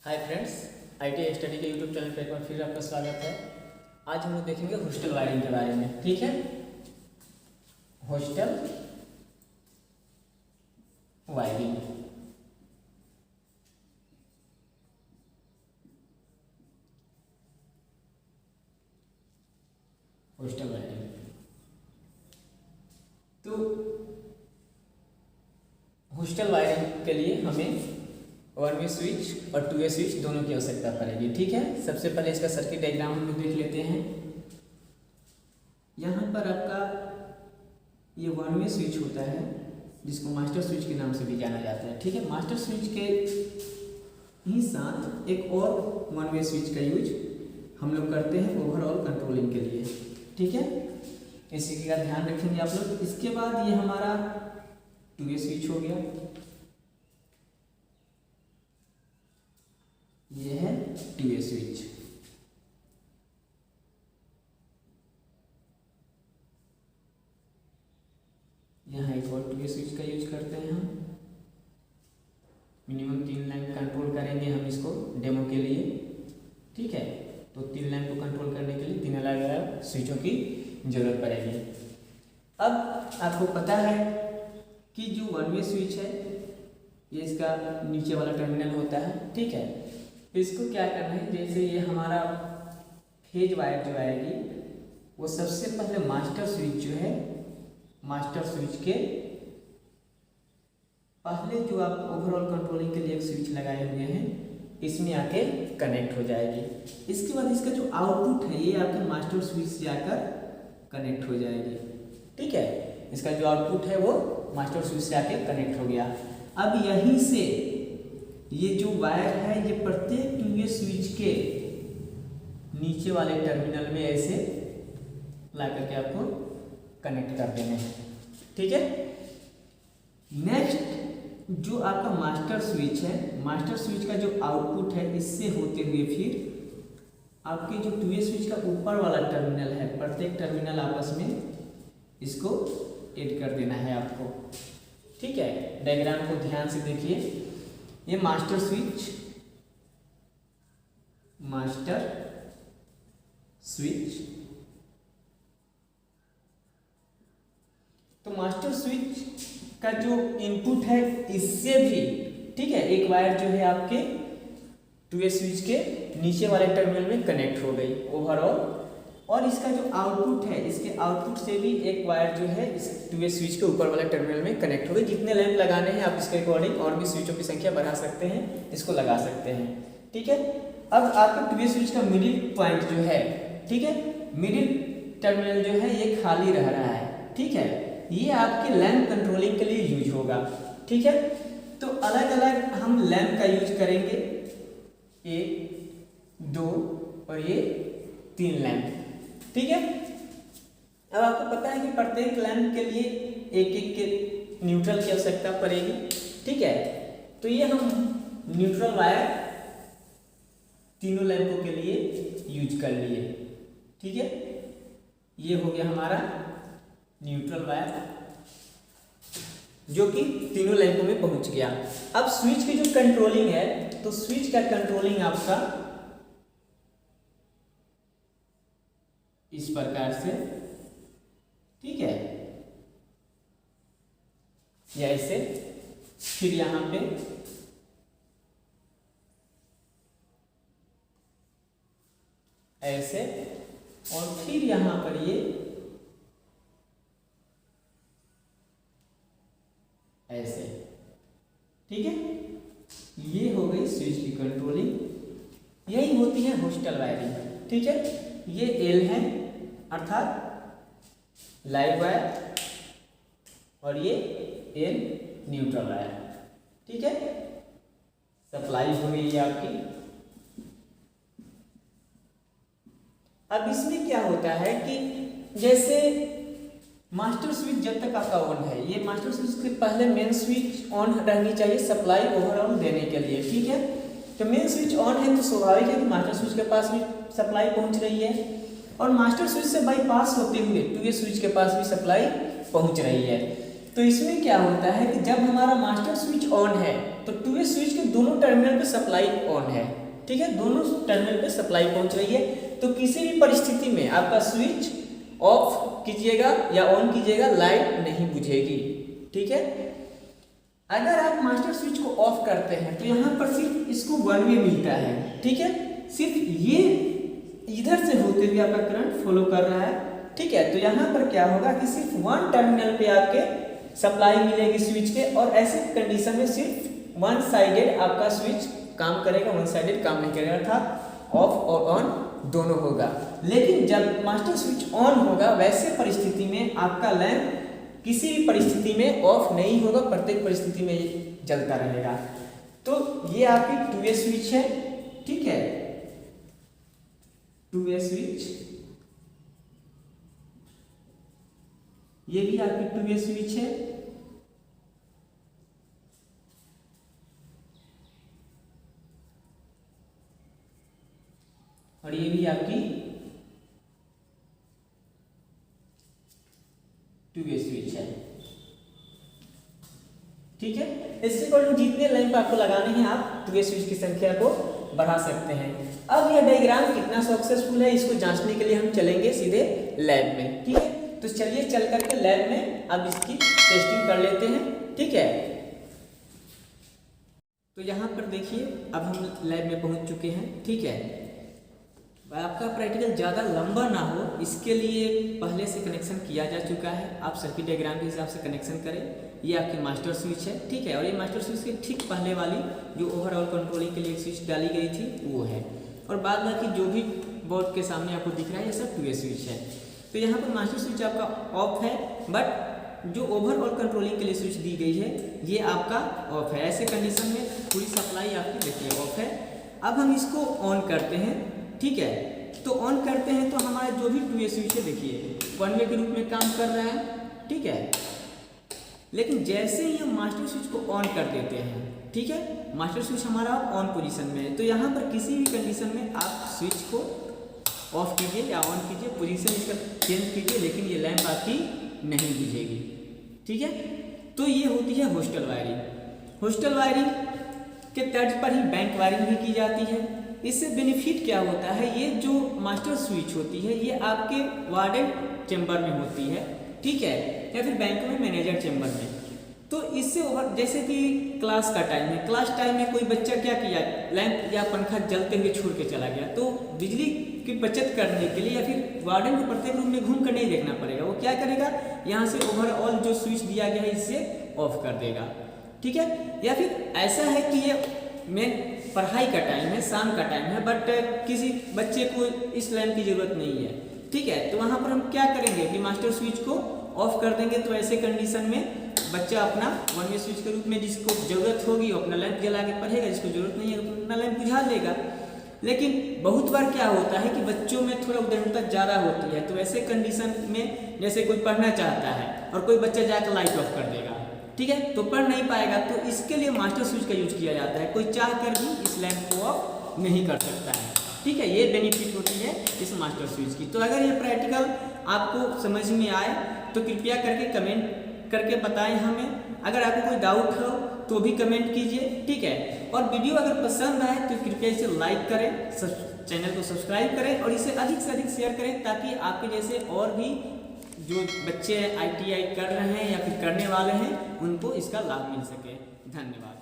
Hi friends, IT study के YouTube channel पर एक बार फिर आपका स्वागत है। आज हम लोग देखेंगे हॉस्टल वायरिंग के बारे में। ठीक है, हॉस्टल वायरिंग। हॉस्टल वायरिंग तो हॉस्टल वायरिंग के लिए हमें 1 वे स्विच और 2 वे स्विच दोनों की आवश्यकता पड़ेगी। ठीक है, सबसे पहले इसका सर्किट डायग्राम हम लोग देख लेते हैं। यहाँ पर आपका ये 1 वे स्विच होता है जिसको मास्टर स्विच के नाम से भी जाना जाता है। ठीक है, मास्टर स्विच के ही साथ एक और 1 वे स्विच का यूज हम लोग करते हैं ओवरऑल कंट्रोलिंग के लिए। ठीक है, इसी का ध्यान रखेंगे आप लोग। इसके बाद ये हमारा 2 वे स्विच हो गया, ये है 2 वे स्विच। यहाँ एक और 2 वे स्विच का यूज करते हैं हम। मिनिमम 3 लाइन कंट्रोल करेंगे हम इसको डेमो के लिए। ठीक है, तो 3 लाइन को कंट्रोल करने के लिए 3 अलग अलग स्विचों की जरूरत पड़ेगी। अब आपको पता है कि जो 1 वे स्विच है ये इसका नीचे वाला टर्मिनल होता है। ठीक है, तो इसको क्या करना है, जैसे ये हमारा फेज वायर जो आएगी वो सबसे पहले मास्टर स्विच जो है, मास्टर स्विच के पहले जो आप ओवरऑल कंट्रोलिंग के लिए एक स्विच लगाए हुए हैं इसमें आके कनेक्ट हो जाएगी। इसके बाद इसका जो आउटपुट है ये आपके मास्टर स्विच से आकर कनेक्ट हो जाएगी। ठीक है, इसका जो आउटपुट है वो मास्टर स्विच से आके कनेक्ट हो गया। अब यहीं से ये जो वायर है ये प्रत्येक 2 वे स्विच के नीचे वाले टर्मिनल में ऐसे ला करके आपको कनेक्ट कर देने हैं। ठीक है, नेक्स्ट जो आपका मास्टर स्विच है, मास्टर स्विच का जो आउटपुट है इससे होते हुए फिर आपके जो 2 वे स्विच का ऊपर वाला टर्मिनल है, प्रत्येक टर्मिनल आपस में इसको ऐड कर देना है आपको। ठीक है, डायग्राम को ध्यान से देखिए। ये मास्टर स्विच, मास्टर स्विच, तो मास्टर स्विच का जो इनपुट है इससे भी, ठीक है, एक वायर जो है आपके 2 वे स्विच के नीचे वाले टर्मिनल में कनेक्ट हो गई ओवरऑल, और इसका जो आउटपुट है इसके आउटपुट से भी एक वायर जो है इस 2 वे स्विच के ऊपर वाले टर्मिनल में कनेक्ट हो गई। जितने लैंप लगाने हैं आप इसके अकॉर्डिंग और भी स्विचों की संख्या बढ़ा सकते हैं, इसको लगा सकते हैं। ठीक है, अब आपका 2 वे स्विच का मिडिल पॉइंट जो है, ठीक है, मिडिल टर्मिनल जो है ये खाली रह रहा है। ठीक है, ये आपके लैंप कंट्रोलिंग के लिए यूज होगा। ठीक है, तो अलग अलग हम लैंप का यूज करेंगे, 1, 2 और ये 3 लैंप। ठीक है, अब आपको पता है कि प्रत्येक लैंप के लिए एक एक के न्यूट्रल की आवश्यकता पड़ेगी। ठीक है, तो ये हम न्यूट्रल वायर तीनों लैंपों के लिए यूज कर लिए। ठीक है, ये हो गया हमारा न्यूट्रल वायर जो कि तीनों लैंपों में पहुंच गया। अब स्विच की जो कंट्रोलिंग है, तो स्विच का कंट्रोलिंग आपका इस प्रकार से, ठीक है, या ऐसे, फिर यहां पे ऐसे, और फिर यहां पर ये ऐसे। ठीक है, ये हो गई स्विच की कंट्रोलिंग। यही होती है हॉस्टल वायरिंग। ठीक है, ये एल है अर्थात लाइव वायर और ये एल न्यूट्रल वायर। ठीक है, सप्लाई हो गई है आपकी। अब इसमें क्या होता है कि जैसे मास्टर स्विच जब तक आपका ऑन है, ये मास्टर स्विच के पहले मेन स्विच ऑन रहनी चाहिए सप्लाई ओवरऑल देने के लिए। ठीक है, तो मेन स्विच ऑन है तो स्वाभाविक है कि मास्टर स्विच के पास भी सप्लाई पहुंच रही है, और मास्टर स्विच से बाईपास होते हुए 2 वे स्विच के पास भी सप्लाई पहुंच रही है। तो इसमें क्या होता है कि जब हमारा मास्टर स्विच ऑन है तो 2A स्विच के दोनों टर्मिनल पे सप्लाई ऑन है, ठीक है, दोनों टर्मिनल पे सप्लाई पहुंच रही है। तो किसी भी परिस्थिति में आपका स्विच ऑफ कीजिएगा या ऑन कीजिएगा, लाइट नहीं बुझेगी, ठीक है। अगर आप मास्टर स्विच को ऑफ करते हैं तो यहाँ पर सिर्फ इसको 1 वे मिलता है, ठीक है, सिर्फ ये इधर से होते हुए आपका करंट फॉलो कर रहा है, ठीक है। तो यहाँ पर क्या होगा कि सिर्फ 1 टर्मिनल पे आपके सप्लाई मिलेगी स्विच के, और ऐसे कंडीशन में सिर्फ 1 साइडेड आपका स्विच काम करेगा, 1 साइडेड काम नहीं करेगा, अर्थात ऑफ और ऑन दोनों होगा। लेकिन जब मास्टर स्विच ऑन होगा वैसे परिस्थिति में आपका लैंप किसी भी परिस्थिति में ऑफ नहीं होगा, प्रत्येक परिस्थिति में ये जलता रहेगा। तो ये आपकी 2A स्विच है, ठीक है, 2A स्विच, ये भी आपकी 2A स्विच है, और ये भी आपकी 2A स्विच है, ठीक है। इसके अकॉर्डिंग जितने लैंप आपको लगाने हैं आप 2A स्विच की संख्या को बढ़ा सकते हैं। अब यह डायग्राम कितना सक्सेसफुल है इसको जांचने के लिए हम चलेंगे सीधे लैब में, ठीक है। तो चलिए चल करके लैब में अब इसकी टेस्टिंग कर लेते हैं, ठीक है। तो यहाँ पर देखिए अब हम लैब में पहुँच चुके हैं, ठीक है। आपका प्रैक्टिकल ज़्यादा लंबा ना हो इसके लिए पहले से कनेक्शन किया जा चुका है, आप सर्किट डायग्राम के हिसाब से कनेक्शन करें। ये आपकी मास्टर स्विच है, ठीक है, और ये मास्टर स्विच के ठीक पहले वाली जो ओवरऑल कंट्रोलिंग के लिए स्विच डाली गई थी वो है, और बाद बाकी जो भी बोर्ड के सामने आपको दिख रहा है ये सब 2A स्विच है। तो यहाँ पर मास्टर स्विच आपका ऑफ है, बट जो ओवरऑल कंट्रोलिंग के लिए स्विच दी गई है ये आपका ऑफ है। ऐसे कंडीशन में पूरी सप्लाई आपकी देखिए ऑफ है। अब हम इसको ऑन करते हैं, ठीक है। तो ऑन करते हैं तो हमारा जो भी 2A स्विच है देखिए 1 वे के रूप में काम कर रहा है, ठीक है। लेकिन जैसे ही हम मास्टर स्विच को ऑन कर देते हैं, ठीक है, मास्टर स्विच हमारा ऑन पोजीशन में है, तो यहाँ पर किसी भी कंडीशन में आप स्विच को ऑफ कीजिए या ऑन कीजिए, पोजीशन इसका चेंज कीजिए, लेकिन ये लैंप आपकी नहीं बुझेगी, ठीक है। तो ये होती है हॉस्टल वायरिंग। हॉस्टल वायरिंग के तर्ज पर ही बैंक वायरिंग भी की जाती है। इससे बेनिफिट क्या होता है, ये जो मास्टर स्विच होती है ये आपके वार्डन चैम्बर में होती है, ठीक है, या फिर बैंक में मैनेजर चैम्बर में। तो इससे जैसे कि क्लास का टाइम है, क्लास टाइम में कोई बच्चा क्या किया, लैंप या पंखा जलते हुए छोड़ के चला गया, तो बिजली की बचत करने के लिए या फिर वार्डन को प्रत्येक रूम में घूम कर नहीं देखना पड़ेगा, वो क्या करेगा, यहाँ से ओवरऑल जो स्विच दिया गया है इससे ऑफ कर देगा, ठीक है। या फिर ऐसा है कि ये मेन पढ़ाई का टाइम है, शाम का टाइम है, बट किसी बच्चे को इस लैंप की जरूरत नहीं है, ठीक है। तो वहाँ पर हम क्या करेंगे कि मास्टर स्विच को ऑफ कर देंगे। तो ऐसे कंडीशन में बच्चा अपना 1 वे स्विच के रूप में जिसको जरूरत होगी वो अपना लैंप जला के पढ़ेगा, जिसको जरूरत नहीं है तो अपना लैंप बुझा लेगा। लेकिन बहुत बार क्या होता है कि बच्चों में थोड़ा उद्यमता ज़्यादा होती है, तो ऐसे कंडीशन में जैसे कोई पढ़ना चाहता है और कोई बच्चा जाकर लाइट ऑफ कर देगा, ठीक है, तो पढ़ नहीं पाएगा। तो इसके लिए मास्टर स्विच का यूज किया जाता है। कोई चाह कर भी इस लैंप को ऑफ नहीं कर सकता है, ठीक है। ये बेनिफिट होती है इस मास्टर स्विच की। तो अगर ये प्रैक्टिकल आपको समझ में आए तो कृपया करके कमेंट करके बताएं हमें। अगर आपको कोई डाउट हो तो भी कमेंट कीजिए, ठीक है। और वीडियो अगर पसंद आए तो कृपया इसे लाइक करें, चैनल को सब्सक्राइब करें और इसे अधिक से अधिक शेयर करें, ताकि आपके जैसे और भी जो बच्चे ITI कर रहे हैं या फिर करने वाले हैं उनको इसका लाभ मिल सके। धन्यवाद।